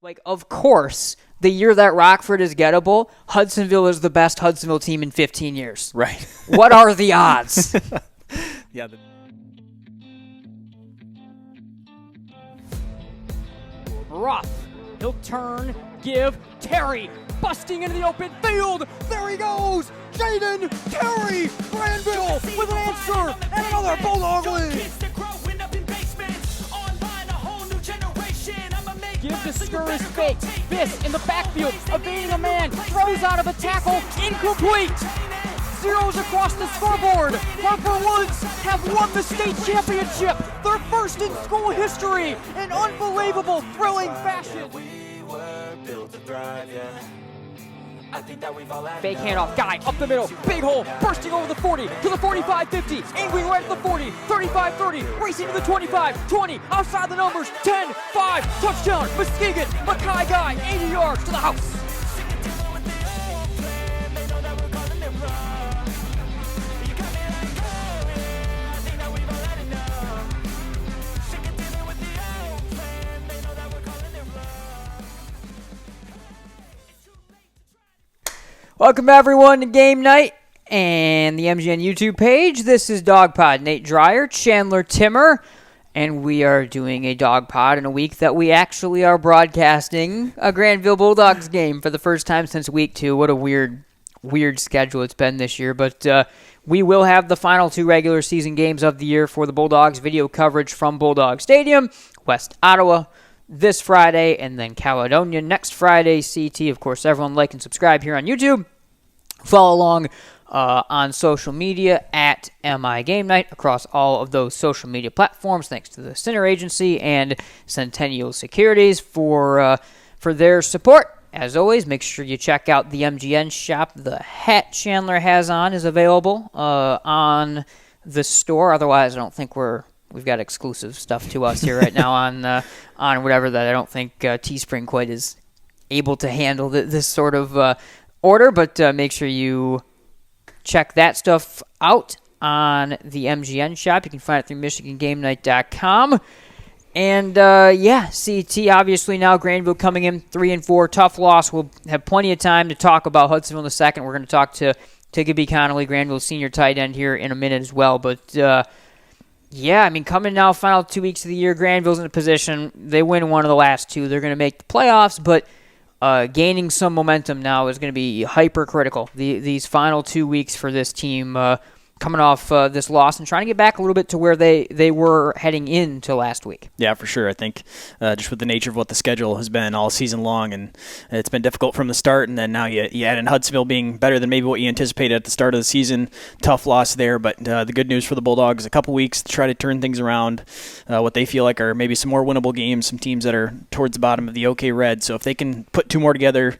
Like, of course, the year that Rockford is gettable, Hudsonville is the best Hudsonville team in 15 years. Right. What are the odds? Yeah. Ruff. He'll turn, give, Terry, busting into the open field. There he goes. Jaden Terry, Grandville with an answer and another Bulldog lead. Give to Skir's fake. Biss in the backfield, evading a man, throws out of a tackle, incomplete. Zeros across the scoreboard. Harper Woods have won the state championship, their first in school history, in unbelievable, thrilling fashion. Fake handoff, guy up the middle, big hole, bursting over the 40 to the 45-50, angling right at the 40, 35-30, racing to the 25, 20, outside the numbers, 10, 5, touchdown, Muskegon, Mackay guy, 80 yards to the house. Welcome everyone to game night and the MGN YouTube page. This is Dawg Pod. Nate Dreyer, Chandler Timmer, and we are doing a Dawg Pod in a week that we actually are broadcasting a Grandville Bulldogs game for the first time since week 2. What a weird schedule it's been this year, but we will have the final 2 regular season games of the year for the Bulldogs. Video coverage from Bulldog Stadium, West Ottawa, this Friday, and then Caledonia next Friday. CT, of course, everyone like and subscribe here on YouTube. Follow along on social media at MI Game Night across all of those social media platforms. Thanks to the Center Agency and Centennial Securities for their support. As always, make sure you check out the MGN shop. The hat Chandler has on is available on the store. Otherwise, I don't think we've got exclusive stuff to us here right now on whatever that I don't think Teespring quite is able to handle this sort of order, but make sure you check that stuff out on the MGN shop. You can find it through MichiganGameNight.com. And CT obviously now Grandville coming in 3-4, tough loss. We'll have plenty of time to talk about Hudsonville in a second. We're going to talk to Gibby Connelly, Grandville's senior tight end, here in a minute as well. But coming now, final 2 weeks of the year, Grandville's in a position. They win one of the last 2. They're going to make the playoffs, but gaining some momentum now is going to be hypercritical. These final 2 weeks for this team, coming off this loss and trying to get back a little bit to where they were heading into last week. Yeah, for sure. I think just with the nature of what the schedule has been all season long, and it's been difficult from the start, and then now you add in Hudsonville being better than maybe what you anticipated at the start of the season. Tough loss there, but the good news for the Bulldogs, a couple weeks to try to turn things around. What they feel like are maybe some more winnable games, some teams that are towards the bottom of the OK Red. So if they can put 2 more together,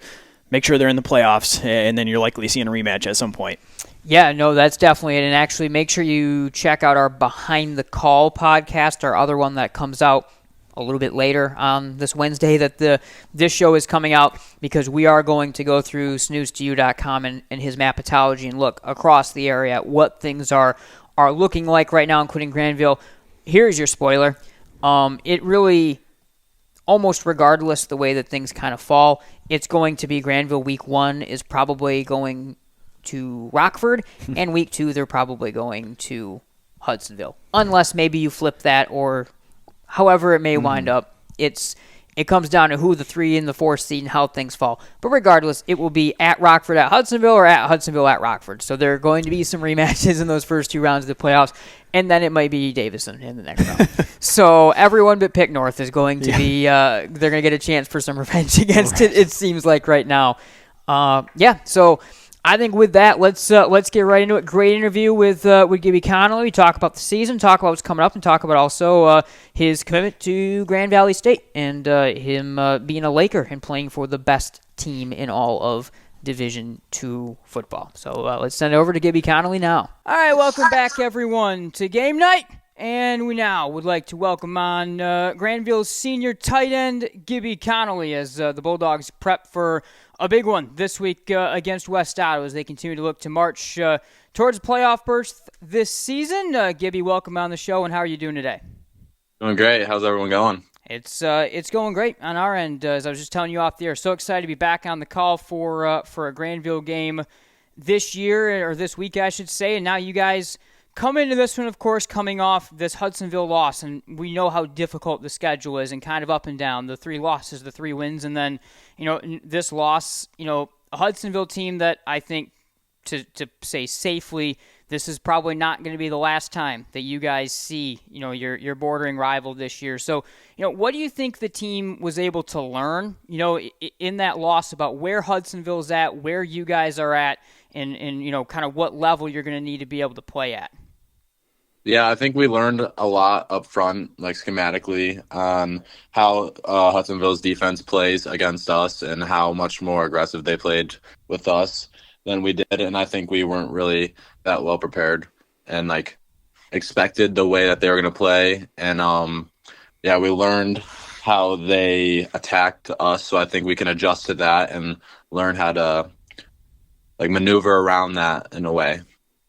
make sure they're in the playoffs, and then you're likely seeing a rematch at some point. Yeah, no, that's definitely it. And actually, make sure you check out our Behind the Call podcast, our other one that comes out a little bit later on this Wednesday that this show is coming out, because we are going to go through snoozetoyou.com and his mapatology and look across the area at what things are looking like right now, including Grandville. Here's your spoiler. It really, almost regardless the way that things kind of fall, it's going to be Grandville week 1 is probably going to Rockford, and week 2 they're probably going to Hudsonville, unless maybe you flip that, or however it may wind up. It comes down to who the 3 and the 4 seed and how things fall. But regardless, it will be at Rockford at Hudsonville, or at Hudsonville at Rockford. So there are going to be some rematches in those first 2 rounds of the playoffs, and then it might be Davison in the next round. So everyone but Pick North is going to be they're going to get a chance for some revenge against it seems like right now. So I think with that, let's get right into it. Great interview with Gibby Connelly. We talk about the season, talk about what's coming up, and talk about also his commitment to Grand Valley State and him being a Laker and playing for the best team in all of Division II football. So let's send it over to Gibby Connelly now. All right, welcome back, everyone, to Game Night. And we now would like to welcome on Grandville's senior tight end, Gibby Connelly, as the Bulldogs prep for a big one this week against West Ottawa as they continue to look to march towards playoff berth this season. Gibby, welcome on the show, and how are you doing today? Doing great. How's everyone going? It's going great on our end. As I was just telling you off the air, so excited to be back on the call for a Grandville game this year, or this week, I should say. And now you guys come into this one, of course, coming off this Hudsonville loss, and we know how difficult the schedule is, and kind of up and down. The 3 losses, the 3 wins, and then this loss. A Hudsonville team that I think, to say safely, this is probably not going to be the last time that you guys see, your bordering rival this year. So, what do you think the team was able to learn, in that loss about where Hudsonville's at, where you guys are at, and kind of what level you're going to need to be able to play at? Yeah, I think we learned a lot up front, like schematically, on how Hudsonville's defense plays against us and how much more aggressive they played with us than we did. And I think we weren't really that well prepared and like expected the way that they were going to play. And yeah, we learned how they attacked us. So I think we can adjust to that and learn how to like maneuver around that in a way.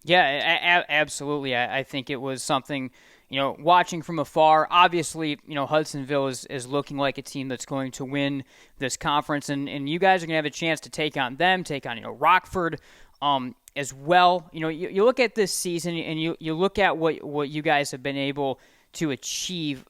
Yeah, absolutely. I think it was something, watching from afar. Obviously, Hudsonville is looking like a team that's going to win this conference, and you guys are going to have a chance to take on them, take on, Rockford as well. You look at this season, and you look at what you guys have been able to achieve.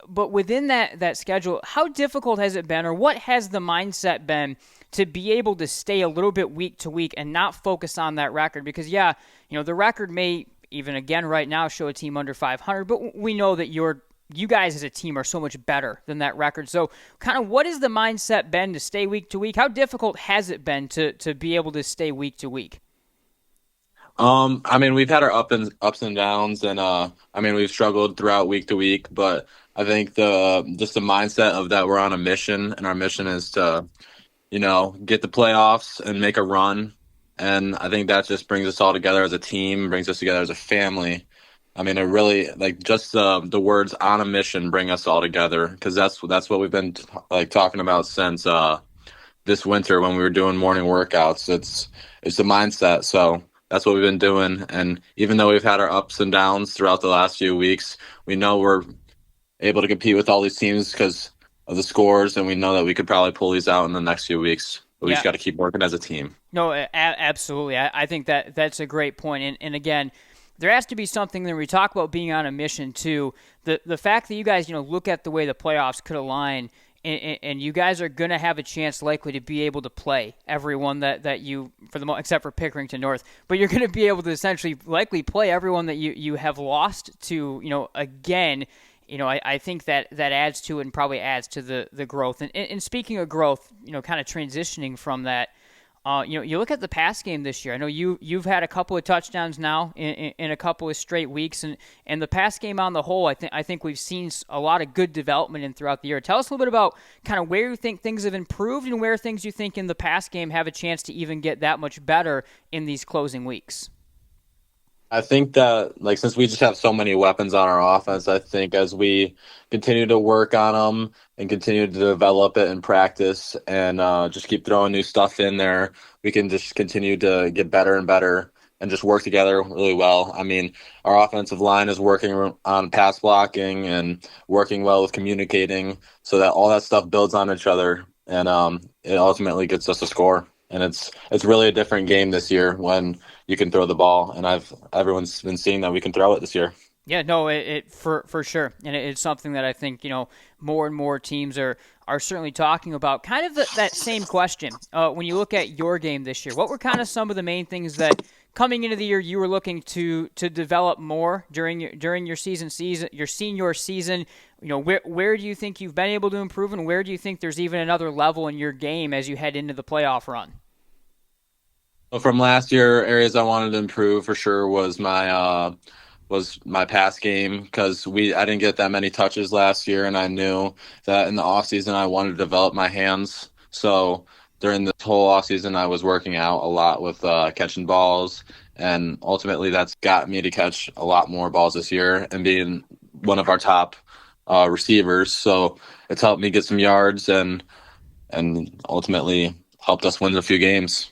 But within that schedule, how difficult has it been, or what has the mindset been to be able to stay a little bit week to week and not focus on that record? Because, the record may even again right now show a team under 500, but we know that you guys as a team are so much better than that record. So kind of what has the mindset been to stay week to week? How difficult has it been to be able to stay week to week? I mean, we've had our ups and downs, and I mean, we've struggled throughout week to week. But I think the mindset of that we're on a mission, and our mission is to, get the playoffs and make a run. And I think that just brings us all together as a team, brings us together as a family. I mean, it really like just the words "on a mission" bring us all together because that's what we've been like talking about since this winter when we were doing morning workouts. It's the mindset. So that's what we've been doing. And even though we've had our ups and downs throughout the last few weeks, we know we're able to compete with all these teams because of the scores, and we know that we could probably pull these out in the next few weeks. But we Yeah. just got to keep working as a team. No, absolutely. I think that's a great point. And again, there has to be something that we talk about being on a mission too. The fact that you guys, look at the way the playoffs could align, and you guys are going to have a chance likely to be able to play everyone that you, for the except for Pickerington North, but you're going to be able to essentially likely play everyone that you have lost to, again. I think that adds to and probably adds to the growth. And speaking of growth, kind of transitioning from that, you look at the pass game this year. I know you've had a couple of touchdowns now in a couple of straight weeks, and the pass game on the whole, I think we've seen a lot of good development in throughout the year. Tell us a little bit about kind of where you think things have improved and where things you think in the pass game have a chance to even get that much better in these closing weeks. I think that, like, since we just have so many weapons on our offense, I think as we continue to work on them and continue to develop it in practice and just keep throwing new stuff in there, we can just continue to get better and better and just work together really well. I mean, our offensive line is working on pass blocking and working well with communicating so that all that stuff builds on each other, and it ultimately gets us a score. And it's really a different game this year when you can throw the ball, and everyone's been seeing that we can throw it this year. Yeah, no, it for sure, and it's something that I think more and more teams are certainly talking about. Kind of that same question. When you look at your game this year, what were kind of some of the main things that coming into the year you were looking to develop more during your your senior season? Where do you think you've been able to improve, and where do you think there's even another level in your game as you head into the playoff run? Well, from last year, areas I wanted to improve for sure was my pass game because I didn't get that many touches last year, and I knew that in the off season I wanted to develop my hands. So during this whole off season, I was working out a lot with catching balls, and ultimately that's got me to catch a lot more balls this year and being one of our top receivers. So it's helped me get some yards and ultimately helped us win a few games.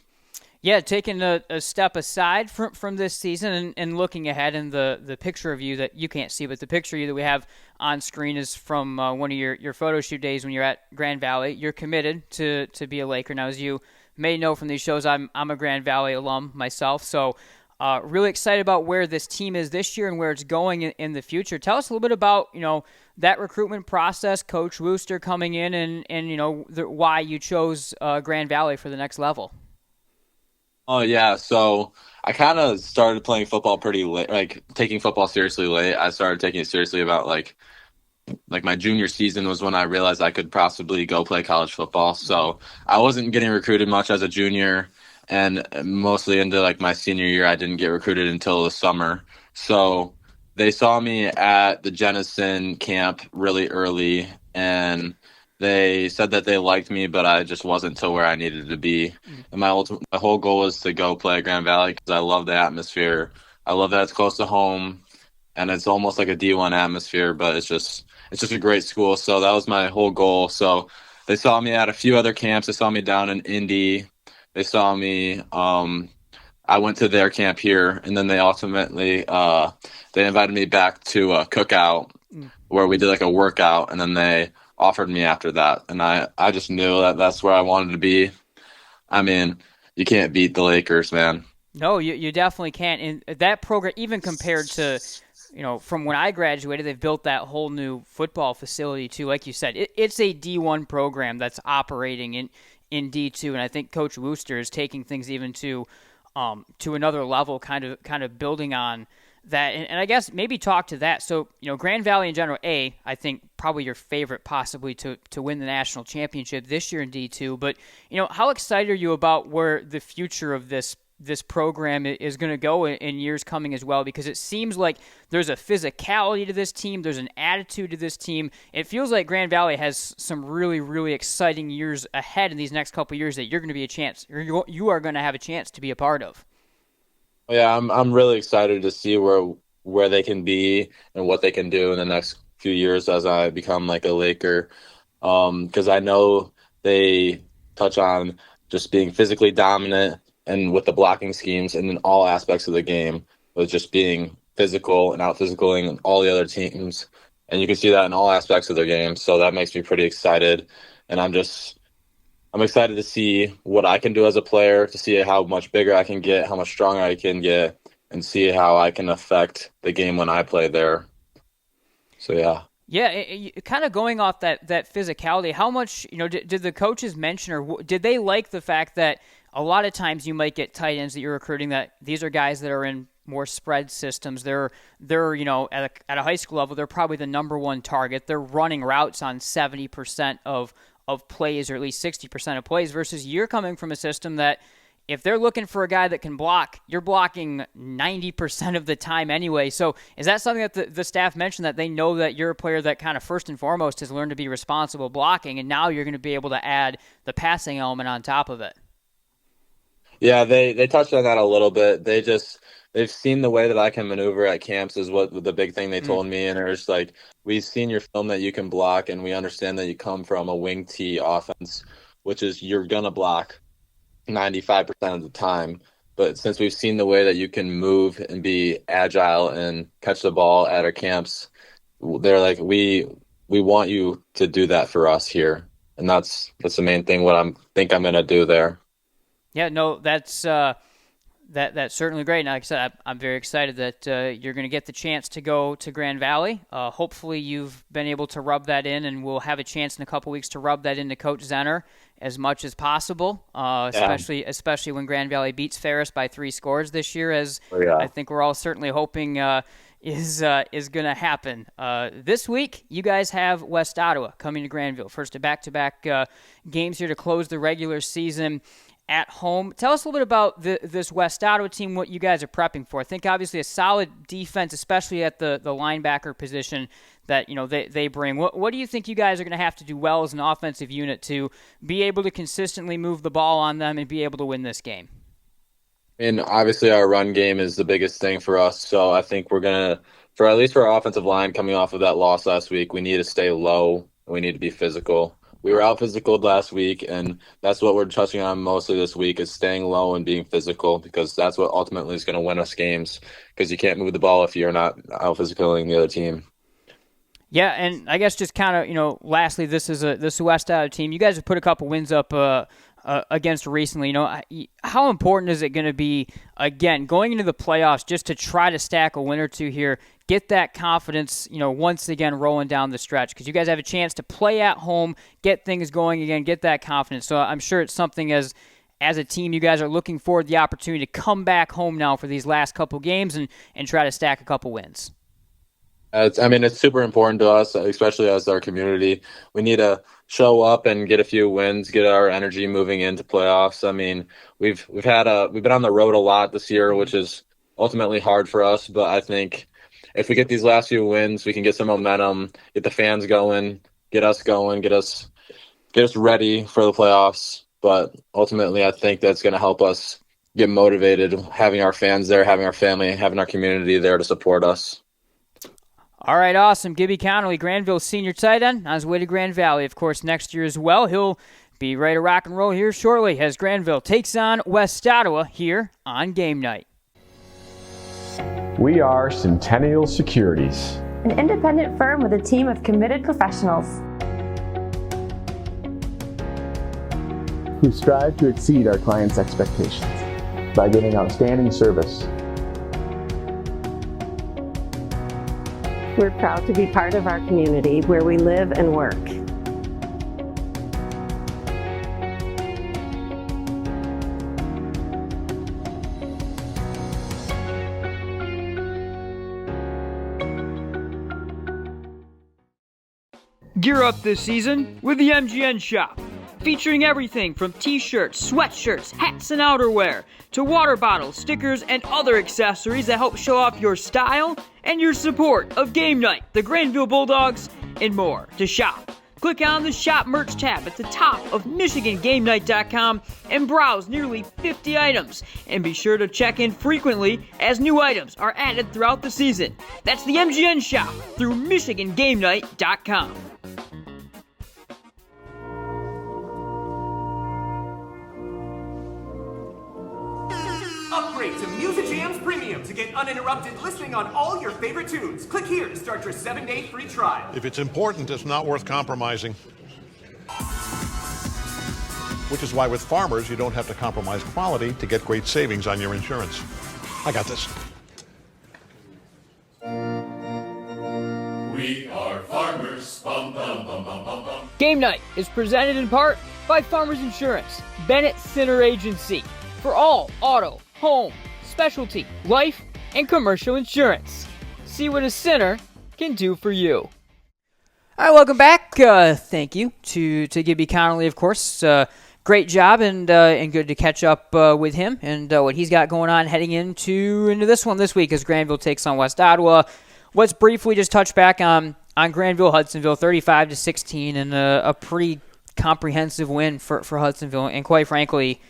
Yeah, taking a step aside from this season and looking ahead, and the picture of you that you can't see, but the picture of you that we have on screen is from one of your photo shoot days when you're at Grand Valley. You're committed to be a Laker. Now, as you may know from these shows, I'm a Grand Valley alum myself, so really excited about where this team is this year and where it's going in the future. Tell us a little bit about, that recruitment process, Coach Wooster coming in, and why you chose Grand Valley for the next level. Oh yeah, so I kind of started playing football pretty late, like taking football seriously late. I started taking it seriously about like my junior season was when I realized I could possibly go play college football. So I wasn't getting recruited much as a junior, and mostly into like my senior year, I didn't get recruited until the summer. So they saw me at the Jennison camp really early, and they said that they liked me, but I just wasn't to where I needed to be. And my whole goal was to go play at Grand Valley because I love the atmosphere. I love that it's close to home, and it's almost like a D1 atmosphere, but it's just a great school. So that was my whole goal. So they saw me at a few other camps. They saw me down in Indy. They saw me. I went to their camp here, and then they ultimately they invited me back to a cookout where we did like a workout, and then they offered me after that, and I just knew that that's where I wanted to be. I mean, you can't beat the Lakers, man. No, you definitely can't. And that program, even compared to, from when I graduated, they've built that whole new football facility too. Like you said, it's a D1 program that's operating in D2, and I think Coach Wooster is taking things even to another level, kind of building on that. And I guess maybe talk to that. So, Grand Valley in general, I think probably your favorite possibly to win the national championship this year in D2. But, how excited are you about where the future of this program is going to go in years coming as well? Because it seems like there's a physicality to this team. There's an attitude to this team. It feels like Grand Valley has some really, really exciting years ahead in these next couple of years that you're going to be a chance, or you are going to have a chance to be a part of. Yeah, I'm really excited to see where they can be and what they can do in the next few years as I become like a Laker. Because I know they touch on just being physically dominant and with the blocking schemes and in all aspects of the game, with just being physical and out physicaling all the other teams. And you can see that in all aspects of their game. So that makes me pretty excited. And I'm excited to see what I can do as a player, to see how much bigger I can get, how much stronger I can get, and see how I can affect the game when I play there. So, yeah. Yeah, kind of going off that physicality, how much, did the coaches mention, or did they like the fact that a lot of times you might get tight ends that you're recruiting that these are guys that are in more spread systems. They're at a high school level, they're probably the number one target. They're running routes on 70% of plays, or at least 60% of plays, versus you're coming from a system that if they're looking for a guy that can block, you're blocking 90% of the time anyway. So is that something that the staff mentioned, that they know that you're a player that kind of first and foremost has learned to be responsible blocking, and now you're going to be able to add the passing element on top of it? Yeah, they touched on that a little bit. They've seen the way that I can maneuver at camps is what the big thing they told me, and they're just like, we've seen your film that you can block, and we understand that you come from a wing T offense, which is you're gonna block 95% of the time. But since we've seen the way that you can move and be agile and catch the ball at our camps, they're like, we want you to do that for us here, and that's the main thing. What I'm gonna do there. Yeah, no, that's certainly great. And like I said, I'm very excited that you're going to get the chance to go to Grand Valley. Hopefully you've been able to rub that in, and we'll have a chance in a couple weeks to rub that into Coach Zenner as much as possible, especially when Grand Valley beats Ferris by 3 scores this year, as I think we're all certainly hoping is going to happen. This week, you guys have West Ottawa coming to Grandville. First, a back-to-back games here to close the regular season at home. Tell us a little bit about this West Ottawa team, what you guys are prepping for. I think obviously a solid defense, especially at the linebacker position that they bring. What do you think you guys are going to have to do well as an offensive unit to be able to consistently move the ball on them and be able to win this game? And obviously our run game is the biggest thing for us. So I think we're going to, at least for our offensive line coming off of that loss last week, we need to stay low. We need to be physical. we were out physicaled last week, and that's what we're touching on mostly this week is staying low and being physical, because that's what ultimately is going to win us games, because you can't move the ball if you're not out physicaling the other team. Yeah, and I guess just kind of, lastly, this is a West Iowa team. You guys have put a couple wins up against recently. How important is it going to be, again, going into the playoffs, just to try to stack a win or two here, get that confidence, once again rolling down the stretch? Because you guys have a chance to play at home, get things going again, get that confidence. So I'm sure it's something as a team you guys are looking forward to the opportunity to come back home now for these last couple games and try to stack a couple wins. It's super important to us, especially as our community. We need to show up and get a few wins, get our energy moving into playoffs. I mean, we've been on the road a lot this year, which is ultimately hard for us. But I think if we get these last few wins, we can get some momentum, get the fans going, get us ready for the playoffs. But ultimately, I think that's going to help us get motivated, having our fans there, having our family, having our community there to support us. All right, awesome. Gibby Connelly, Grandville's senior tight end, on his way to Grand Valley, of course, next year as well. He'll be ready to rock and roll here shortly as Grandville takes on West Ottawa here on Game Night. We are Centennial Securities, an independent firm with a team of committed professionals who strive to exceed our clients' expectations by giving outstanding service. We're proud to be part of our community where we live and work. Gear up this season with the MGN Shop, featuring everything from t-shirts, sweatshirts, hats and outerwear, to water bottles, stickers, and other accessories that help show off your style and your support of Game Night, the Grandville Bulldogs, and more. To shop, click on the Shop Merch tab at the top of MichiganGameNight.com and browse nearly 50 items. And be sure to check in frequently as new items are added throughout the season. That's the MGN Shop through MichiganGameNight.com. Upgrade to Music Jams Premium to get uninterrupted listening on all your favorite tunes. Click here to start your 7-day free trial. If it's important, it's not worth compromising. Which is why with Farmers, you don't have to compromise quality to get great savings on your insurance. I got this. We are Farmers. Bum, bum, bum, bum, bum, bum. Game Night is presented in part by Farmers Insurance, Bennett Center Agency, for all auto, home, specialty, life, and commercial insurance. See what a Center can do for you. All right, welcome back. Thank you to Gibby Connelly, of course. Great job and good to catch up with him and what he's got going on heading into this one this week as Grandville takes on West Ottawa. Let's briefly just touch back on Grandville, Hudsonville, 35-16, and a pretty comprehensive win for Hudsonville. And quite frankly,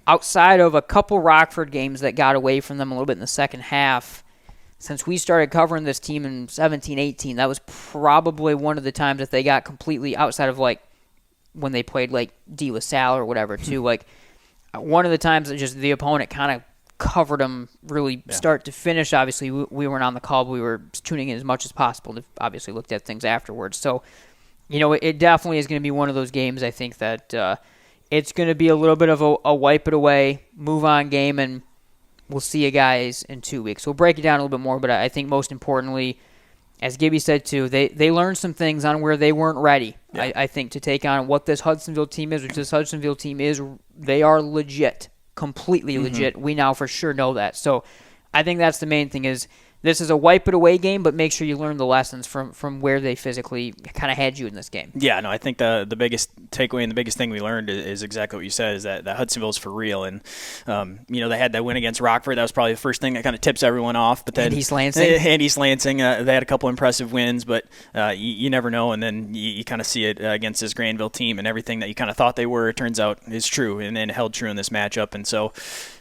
outside of a couple Rockford games that got away from them a little bit in the second half, since we started covering this team in 17-18, that was probably one of the times that they got completely outside of when they played De La Salle or whatever too. One of the times that just the opponent kind of covered them really start to finish. Obviously, we weren't on the call, but we were tuning in as much as possible to obviously looked at things afterwards. So, it definitely is going to be one of those games. I think that it's going to be a little bit of a wipe it away, move on game, and we'll see you guys in 2 weeks. We'll break it down a little bit more, but I think most importantly, as Gibby said too, they learned some things on where they weren't ready, I think, to take on what this Hudsonville team is, which this Hudsonville team is. They are legit, completely legit. We now for sure know that. So I think that's the main thing is this is a wipe it away game, but make sure you learn the lessons from where they physically kind of had you in this game. Yeah, no, I think the biggest takeaway and the biggest thing we learned is exactly what you said, is that Hudsonville is for real. And, they had that win against Rockford. That was probably the first thing that kind of tips everyone off. But then East Lansing. They had a couple impressive wins, but you never know. And then you kind of see it against this Grandville team, and everything that you kind of thought they were, it turns out is true, and held true in this matchup. And so,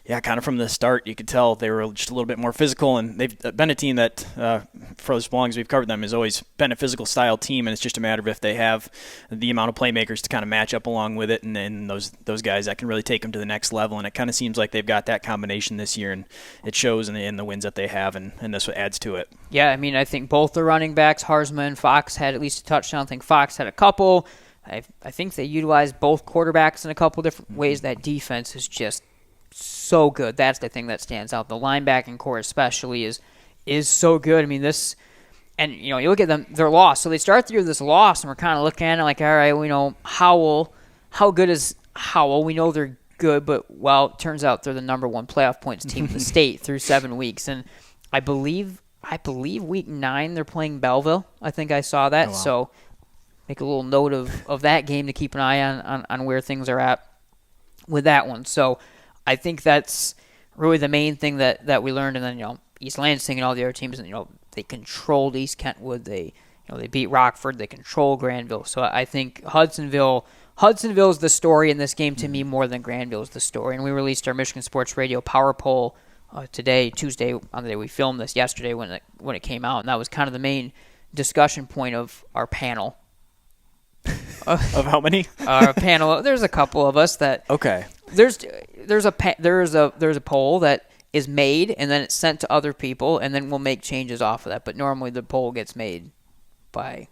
Yeah, kind of from the start, you could tell they were just a little bit more physical, and they've been a team that, for as long as we've covered them, has always been a physical style team, and it's just a matter of if they have the amount of playmakers to kind of match up along with it, and then those guys that can really take them to the next level, and it kind of seems like they've got that combination this year, and it shows in the wins that they have, and this adds to it. Yeah, I mean, I think both the running backs, Harsma and Fox, had at least a touchdown. I think Fox had a couple. I think they utilized both quarterbacks in a couple different ways. That defense is just so good. That's the thing that stands out. The linebacking core especially is so good. I mean, this, and you look at them, they're lost. So they start the year with this loss, and we're kind of looking at it like, all right, we know Howell. How good is Howell? We know they're good, but well, it turns out they're the number one playoff points team in the state through 7 weeks, and I believe week 9 they're playing Belleville. I think I saw that. Oh, wow. So make a little note of that game to keep an eye on where things are at with that one. So I think that's really the main thing that we learned. And then, East Lansing and all the other teams, and, they controlled East Kentwood. They beat Rockford. They control Grandville. So I think Hudsonville is the story in this game to me more than Grandville is the story. And we released our Michigan Sports Radio Power Poll today, Tuesday, on the day we filmed this, yesterday when it came out. And that was kind of the main discussion point of our panel. Of how many? Our panel. There's a couple of us that. Okay. There's a poll that is made, and then it's sent to other people, and then we'll make changes off of that. But normally the poll gets made by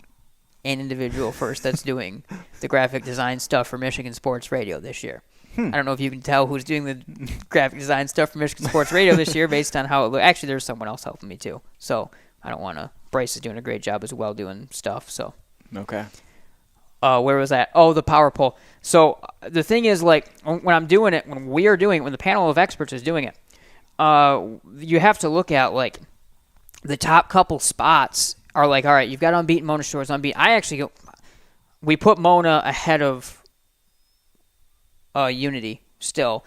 an individual first that's doing the graphic design stuff for Michigan Sports Radio this year. I don't know if you can tell who's doing the graphic design stuff for Michigan Sports Radio this year based on how it looks. Actually, there's someone else helping me too. So I don't want to. Bryce is doing a great job as well doing stuff. So okay. Where was that? Oh, the power poll. So the thing is, like, when I'm doing it, when we are doing it, when the panel of experts is doing it, you have to look at, like, the top couple spots are like, all right, you've got unbeaten Mona Shores, unbeaten. We put Mona ahead of Unity still.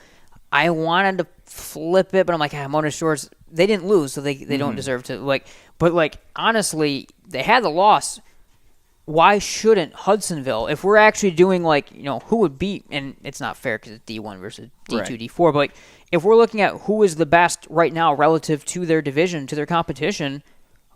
I wanted to flip it, but I'm like, Mona Shores, they didn't lose, so they don't deserve to, like, but, like, honestly, they had the loss. Why shouldn't Hudsonville, if we're actually doing, like, who would beat, and it's not fair because it's D1 versus D2, right. D4, but, like, if we're looking at who is the best right now relative to their division, to their competition,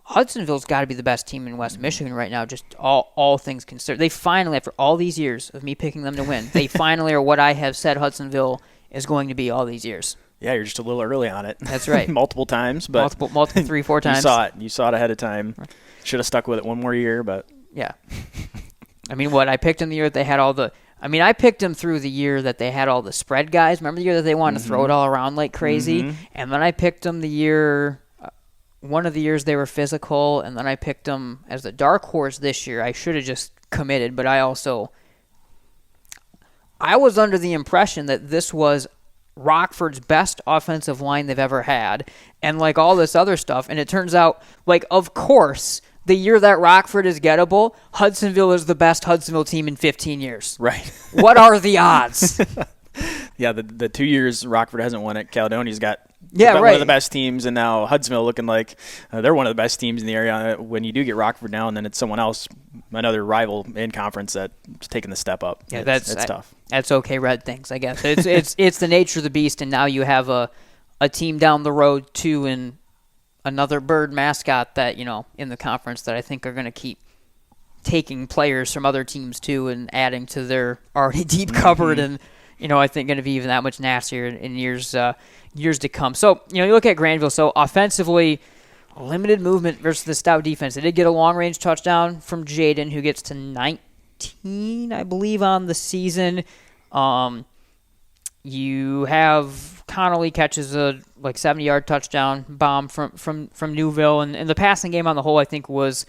Hudsonville's got to be the best team in West Michigan right now, just all things considered. They finally, after all these years of me picking them to win, they finally are what I have said Hudsonville is going to be all these years. Yeah, you're just a little early on it. That's right. Multiple times, but multiple 3-4 times. You saw it ahead of time. Should have stuck with it one more year, but yeah. I mean, I picked them the year that they had all the. I mean, I picked them through the year that they had all the spread guys. Remember the year that they wanted to throw it all around like crazy? And then I picked them the year. One of the years they were physical, and then I picked them as the dark horse this year. I should have just committed, but I was under the impression that this was Rockford's best offensive line they've ever had, and like all this other stuff. And it turns out, like, of course, the year that Rockford is gettable, Hudsonville is the best Hudsonville team in 15 years. Right. What are the odds? Yeah, the 2 years Rockford hasn't won it, Caledonia's got one of the best teams, and now Hudsonville looking like they're one of the best teams in the area. When you do get Rockford now, and then it's someone else, another rival in conference that's taking the step up. Yeah, it's tough. That's okay, Red things, I guess. It's the nature of the beast, and now you have a team down the road too, and another bird mascot that, in the conference that I think are going to keep taking players from other teams too and adding to their already deep cupboard, and I think going to be even that much nastier in years to come. So, you look at Grandville. So offensively, limited movement versus the stout defense. They did get a long-range touchdown from Jaden, who gets to 19, I believe, on the season. You have Connelly catches a 70-yard touchdown bomb from Newville, and the passing game on the whole, I think, was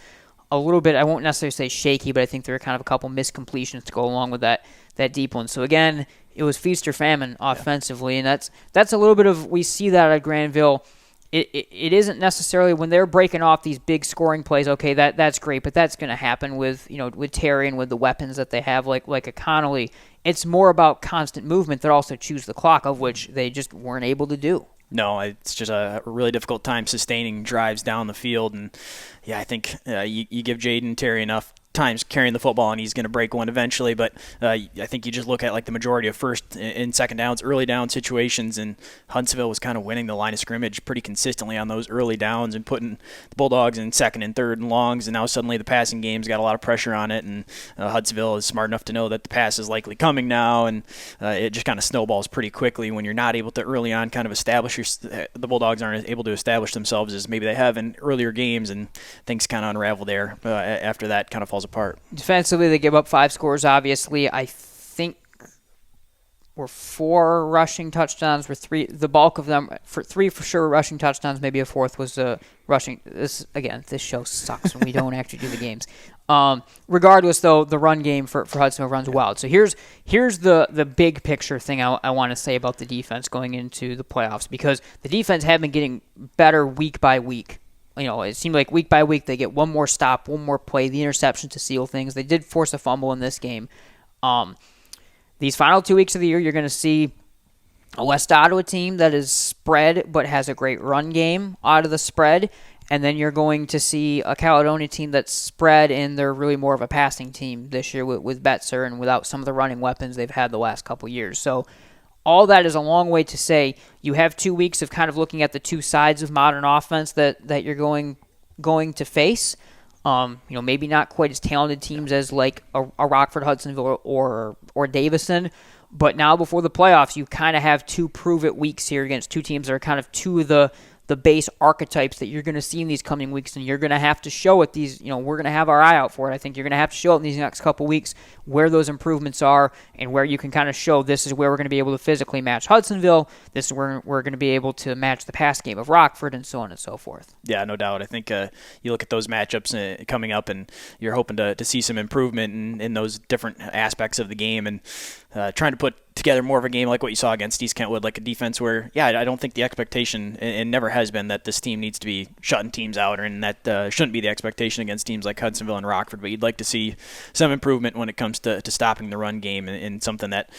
a little bit, I won't necessarily say shaky, but I think there were kind of a couple miscompletions to go along with that deep one. So again, it was feast or famine offensively, and that's a little bit of, we see that at Grandville. It isn't necessarily when they're breaking off these big scoring plays. Okay, that's great, but that's going to happen with with Terry and with the weapons that they have, like a Connelly. It's more about constant movement that also chews the clock, of which they just weren't able to do. No, it's just a really difficult time sustaining drives down the field, and yeah, I think you give Jaden Terry enough times carrying the football, and he's going to break one eventually. But I think you just look at like the majority of first and second downs, early down situations, and Hudsonville was kind of winning the line of scrimmage pretty consistently on those early downs and putting the Bulldogs in second and third and longs. And now suddenly the passing game's got a lot of pressure on it, and Hudsonville is smart enough to know that the pass is likely coming now, and it just kind of snowballs pretty quickly when you're not able to early on kind of establish the Bulldogs aren't able to establish themselves as maybe they have in earlier games, and things kind of unravel there after that kind of falls apart. Defensively, they give up 5 scores, obviously. I think were 4 rushing touchdowns, were 3, the bulk of them, for 3 for sure rushing touchdowns, maybe a 4th was rushing. This show sucks when we don't actually do the games. Regardless, though, the run game for Hudsonville runs wild. So here's the big picture thing I want to say about the defense going into the playoffs, because the defense had been getting better week by week. It seemed like week by week they get one more stop, one more play, the interception to seal things. They did force a fumble in this game. These final 2 weeks of the year, you're going to see a West Ottawa team that is spread but has a great run game out of the spread. And then you're going to see a Caledonia team that's spread, and they're really more of a passing team this year with Betzer and without some of the running weapons they've had the last couple years. So all that is a long way to say you have 2 weeks of kind of looking at the two sides of modern offense that you're going to face. Maybe not quite as talented teams as like a Rockford, Hudsonville, or Davison. But now before the playoffs, you kind of have 2 prove-it weeks here against 2 teams that are kind of 2 of the base archetypes that you're going to see in these coming weeks, and you're going to have to show it these, we're going to have our eye out for it. I think you're going to have to show it in these next couple weeks where those improvements are and where you can kind of show this is where we're going to be able to physically match Hudsonville, this is where we're going to be able to match the pass game of Rockford, and so on and so forth. Yeah, no doubt. I think you look at those matchups coming up, and you're hoping to see some improvement in those different aspects of the game, and trying to put together more of a game like what you saw against East Kentwood, like a defense where, I don't think the expectation, and never has been, that this team needs to be shutting teams out, and that shouldn't be the expectation against teams like Hudsonville and Rockford, but you'd like to see some improvement when it comes to stopping the run game, and something that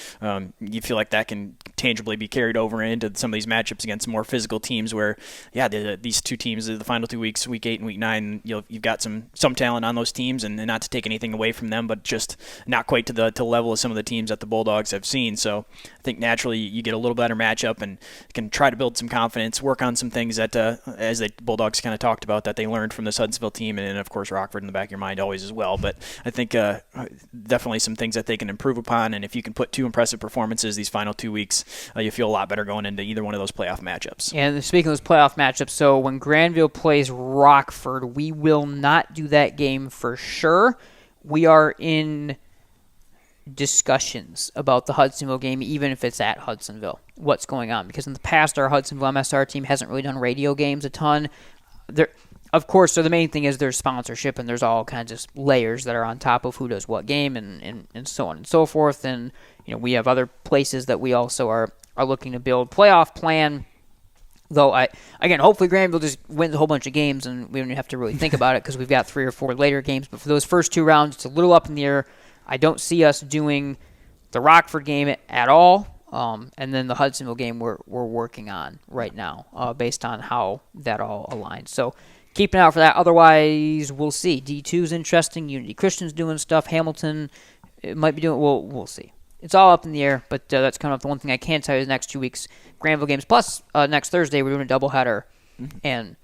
you feel like that can tangibly be carried over into some of these matchups against more physical teams where, these 2 teams, the final 2 weeks, week 8 and week 9, you've got some talent on those teams, and not to take anything away from them, but just not quite to the level of some of the teams that the Bulldogs have seen. So I think naturally you get a little better matchup and can try to build some confidence, work on some things that, as the Bulldogs kind of talked about, that they learned from this Hudsonville team, and of course Rockford in the back of your mind always as well. But I think definitely some things that they can improve upon, and if you can put 2 impressive performances these final 2 weeks, you feel a lot better going into either one of those playoff matchups. And speaking of those playoff matchups, so when Grandville plays Rockford, we will not do that game for sure. We are in discussions about the Hudsonville game, even if it's at Hudsonville, what's going on. Because in the past, our Hudsonville MSR team hasn't really done radio games a ton. Of course, so the main thing is there's sponsorship, and there's all kinds of layers that are on top of who does what game, and so on and so forth. And we have other places that we also are looking to build playoff plan. Though, hopefully Grandville just wins a whole bunch of games, and we don't have to really think about it because we've got 3 or 4 later games. But for those first 2 rounds, it's a little up in the air. I don't see us doing the Rockford game at all, and then the Hudsonville game we're working on right now based on how that all aligns. So keep an eye out for that. Otherwise, we'll see. D2's interesting. Unity Christian's doing stuff. Hamilton might be doing. We'll see. It's all up in the air, but that's coming up. The one thing I can tell you is the next 2 weeks, Grandville games, plus next Thursday we're doing a doubleheader, and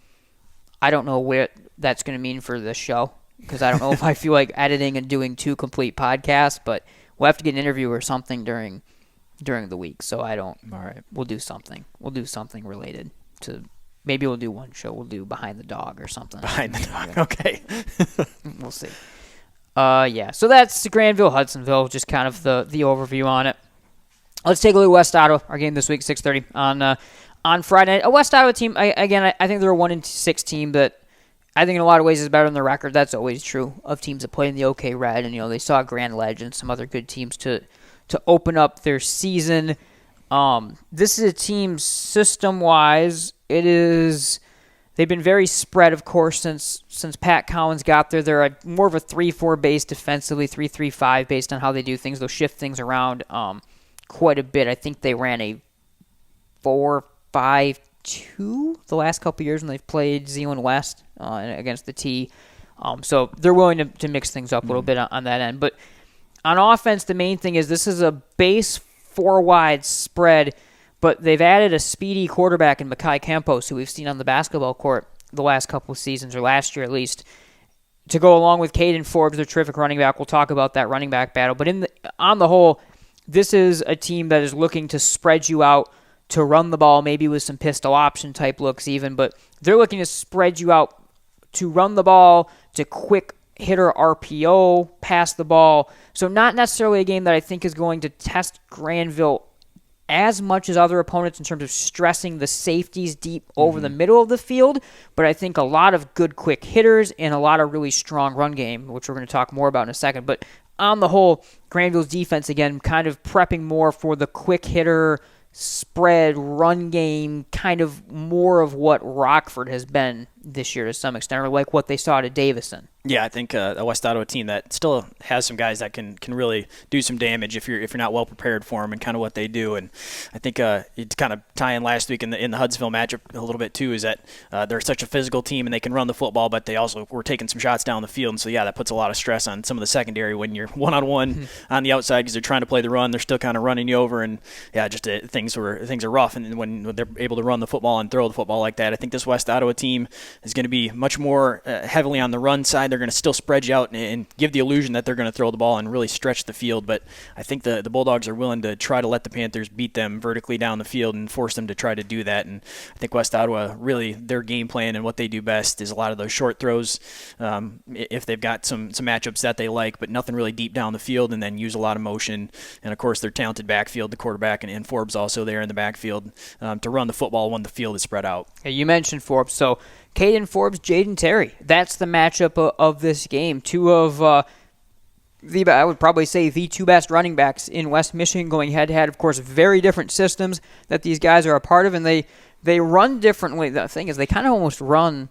I don't know what that's going to mean for this show, because I don't know if I feel like editing and doing 2 complete podcasts, but we'll have to get an interview or something during the week. So I don't. All right. We'll do something. We'll do something related to. Maybe we'll do one show. We'll do Behind the Dawg or something. Behind the Dawg. Okay. We'll see. So that's Grandville, Hudsonville. Just kind of the overview on it. Let's take a look at West Ottawa. Our game this week, 6:30 on Friday night. A West Ottawa team. I think they're a 1-6 team that I think in a lot of ways is better than the record. That's always true of teams that play in the OK Red, and they saw Grand Ledge and some other good teams to open up their season. This is a team system-wise. They've been very spread, of course, since Pat Collins got there. They're more of a 3-4 base defensively, 3-3-5 based on how they do things. They'll shift things around quite a bit. I think they ran a 4-5-2 the last couple of years when they've played Zeeland West against the TE. So they're willing to mix things up a little bit on that end. But on offense, the main thing is this is a base 4-wide spread, but they've added a speedy quarterback in Mekhi Campos, who we've seen on the basketball court the last couple of seasons, or last year at least, to go along with Caden Forbes, their terrific running back. We'll talk about that running back battle. But on the whole, this is a team that is looking to spread you out, to run the ball, maybe with some pistol option type looks even, but they're looking to spread you out to run the ball, to quick hitter RPO, pass the ball. So not necessarily a game that I think is going to test Grandville as much as other opponents in terms of stressing the safeties deep over the middle of the field, but I think a lot of good quick hitters and a lot of really strong run game, which we're going to talk more about in a second. But on the whole, Grandville's defense, again, kind of prepping more for the quick hitter, spread, run game, kind of more of what Rockford has been this year to some extent, or like what they saw to Davison. Yeah, I think a West Ottawa team that still has some guys that can really do some damage if you're not well prepared for them, and kind of what they do. And I think it's kind of tie in last week in the Hudsonville matchup a little bit too, is that they're such a physical team and they can run the football, but they also were taking some shots down the field. And so yeah, that puts a lot of stress on some of the secondary when you're one-on-one on the outside, because they're trying to play the run. They're still kind of running you over, and yeah, just things are rough. And when they're able to run the football and throw the football like that, I think this West Ottawa team is going to be much more heavily on the run side. They're going to still spread you out and give the illusion that they're going to throw the ball and really stretch the field. But I think the Bulldogs are willing to try to let the Panthers beat them vertically down the field and force them to try to do that. And I think West Ottawa, really, their game plan and what they do best is a lot of those short throws, if they've got some matchups that they like, but nothing really deep down the field, and then use a lot of motion. And, of course, their talented backfield, the quarterback and Forbes also there in the backfield, to run the football when the field is spread out. Yeah, you mentioned Forbes, so Caden Forbes, Jaden Terry. That's the matchup of this game. Two of I would probably say the two best running backs in West Michigan going head-to-head. Of course, very different systems that these guys are a part of, and they run differently. The thing is, they kind of almost run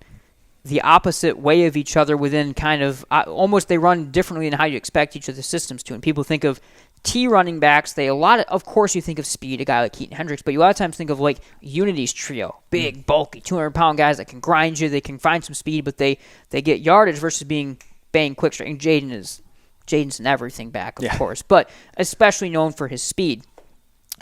the opposite way of each other within kind of almost they run differently than how you expect each of the systems to. And people think of T running backs, of course you think of speed, a guy like Keaton Hendricks, but you a lot of times think of like Unity's trio, big, bulky, 200-pound guys that can grind you, they can find some speed, but they get yardage versus being bang quick straight. And Jaden's an everything back, of course, but especially known for his speed.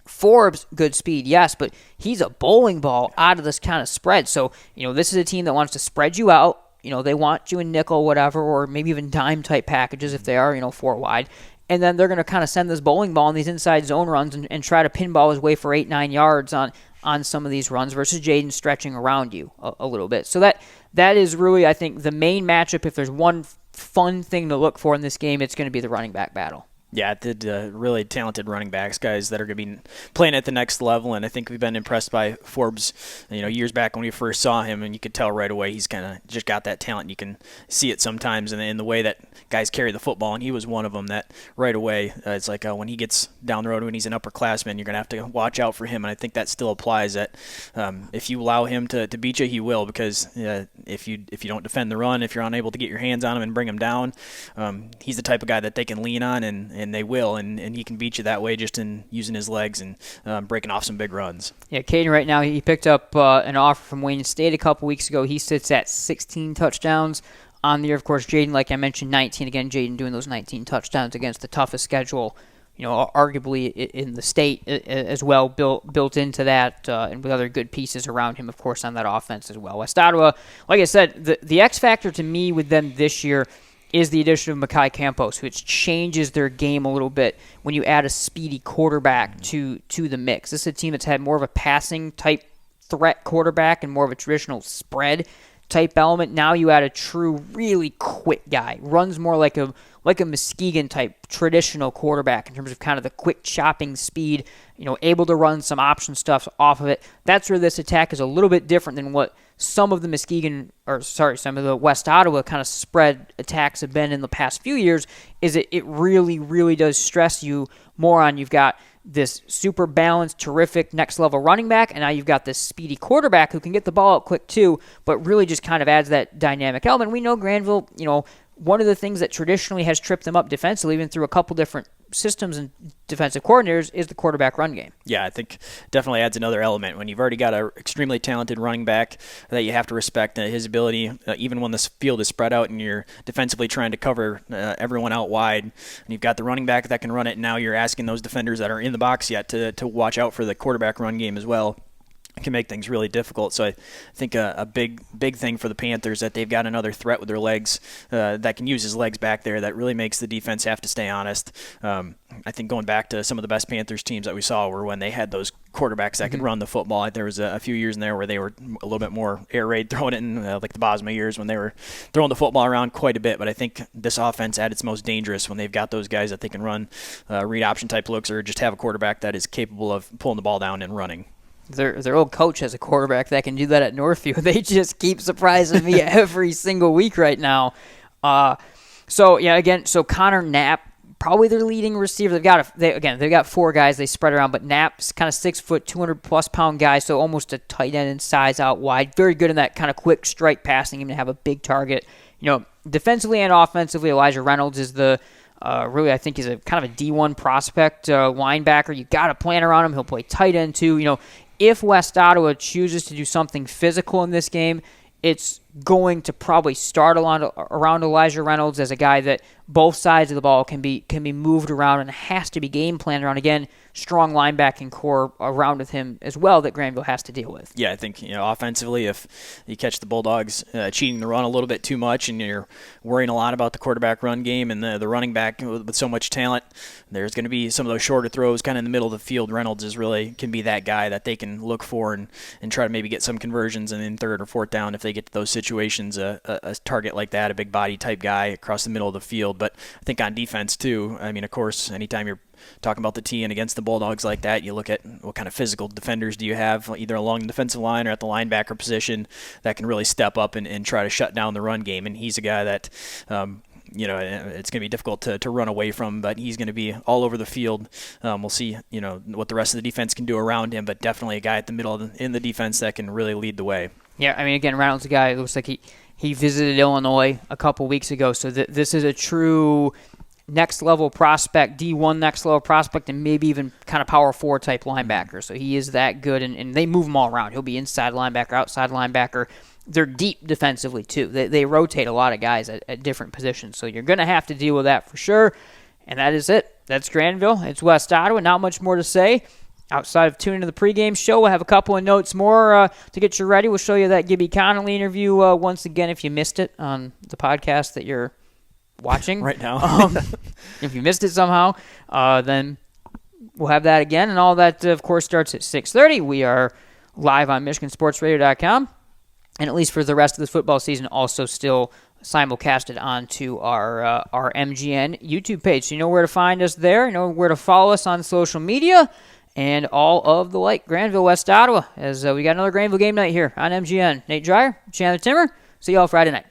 Forbes, good speed, yes, but he's a bowling ball out of this kind of spread. So, this is a team that wants to spread you out. They want you in nickel, whatever, or maybe even dime type packages if they are, 4 wide. And then they're going to kind of send this bowling ball in these inside zone runs and try to pinball his way for 8-9 yards on some of these runs versus Jaden stretching around you a little bit. So that is really, I think, the main matchup. If there's one fun thing to look for in this game, it's going to be the running back battle. Yeah, really talented running backs, guys that are going to be playing at the next level, and I think we've been impressed by Forbes, years back when we first saw him, and you could tell right away he's kind of just got that talent. You can see it sometimes in the way that guys carry the football, and he was one of them that right away, it's like when he gets down the road, when he's an upperclassman, you're going to have to watch out for him, and I think that still applies that if you allow him to beat you, he will, because if you don't defend the run, if you're unable to get your hands on him and bring him down, he's the type of guy that they can lean on, and they will, and he can beat you that way just in using his legs and breaking off some big runs. Yeah, Caden right now, he picked up an offer from Wayne State a couple weeks ago. He sits at 16 touchdowns on the year. Of course, Jaden, like I mentioned, 19. Again, Jaden doing those 19 touchdowns against the toughest schedule, arguably in the state as well, built into that, and with other good pieces around him, of course, on that offense as well. West Ottawa, like I said, the X factor to me with them this year is the addition of Mekhi Campos, which changes their game a little bit when you add a speedy quarterback to the mix. This is a team that's had more of a passing type threat quarterback and more of a traditional spread type element. Now you add a true, really quick guy. Runs more like a Muskegon type traditional quarterback in terms of kind of the quick chopping speed, able to run some option stuff off of it. That's where this attack is a little bit different than what some of the West Ottawa kind of spread attacks have been in the past few years. Is it really, really does stress you more on you've got this super balanced, terrific next-level running back, and now you've got this speedy quarterback who can get the ball out quick too, but really just kind of adds that dynamic element. We know Grandville, one of the things that traditionally has tripped them up defensively, even through a couple different systems and defensive coordinators is the quarterback run game. Yeah, I think definitely adds another element. When you've already got an extremely talented running back that you have to respect his ability, even when this field is spread out and you're defensively trying to cover everyone out wide, and you've got the running back that can run it, and now you're asking those defenders that are in the box yet to watch out for the quarterback run game as well. It can make things really difficult. So I think a big thing for the Panthers that they've got another threat with their legs that can use his legs back there that really makes the defense have to stay honest. I think going back to some of the best Panthers teams that we saw were when they had those quarterbacks that could run the football. There was a few years in there where they were a little bit more air raid throwing it in, like the Bosma years when they were throwing the football around quite a bit. But I think this offense at its most dangerous when they've got those guys that they can run read option type looks or just have a quarterback that is capable of pulling the ball down and running. Their old coach has a quarterback that can do that at Northview. They just keep surprising me every single week right now. So Connor Knapp, probably their leading receiver. They've got 4 guys they spread around, but Knapp's kind of 6 foot, 200+ pound guy, so almost a tight end in size out wide. Very good in that kind of quick strike passing, even to have a big target. Defensively and offensively, Elijah Reynolds is the really, I think he's a kind of a D1 prospect linebacker. You got to plan around him. He'll play tight end too. If West Ottawa chooses to do something physical in this game, it's going to probably start around Elijah Reynolds as a guy that both sides of the ball can be moved around and has to be game planned around. Again, strong linebacking core around with him as well that Grandville has to deal with. Yeah, I think offensively, if you catch the Bulldogs cheating the run a little bit too much and you're worrying a lot about the quarterback run game and the running back with so much talent, there's going to be some of those shorter throws kind of in the middle of the field. Reynolds can be that guy that they can look for and try to maybe get some conversions and in third or fourth down if they get to those situations, a target like that, a big body type guy across the middle of the field. But I think on defense too, I mean, of course, anytime you're talking about the T and against the Bulldogs like that, you look at what kind of physical defenders do you have either along the defensive line or at the linebacker position that can really step up and try to shut down the run game. And he's a guy that it's going to be difficult to run away from, but he's going to be all over the field. We'll see, what the rest of the defense can do around him, but definitely a guy at the middle in the defense that can really lead the way. Yeah, I mean, again, Reynolds, a guy who looks like he visited Illinois a couple weeks ago, so this is a true next-level prospect, D1 next-level prospect, and maybe even kind of power 4 type linebacker. So he is that good, and they move him all around. He'll be inside linebacker, outside linebacker. They're deep defensively, too. They rotate a lot of guys at different positions, so you're going to have to deal with that for sure. And that is it. That's Grandville. It's West Ottawa. Not much more to say. Outside of tuning to the pregame show, we'll have a couple of notes more to get you ready. We'll show you that Gibby Connelly interview once again if you missed it on the podcast that you're watching right now. If you missed it somehow, then we'll have that again. And all that, of course, starts at 6:30. We are live on MichiganSportsRadio.com. And at least for the rest of this football season, also still simulcasted onto our MGN YouTube page. So you know where to find us there. You know where to follow us on social media. And all of the like. Grandville, West Ottawa, as we got another Grandville game night here on MGN. Nate Dreyer, Chandler Timmer. See y'all Friday night.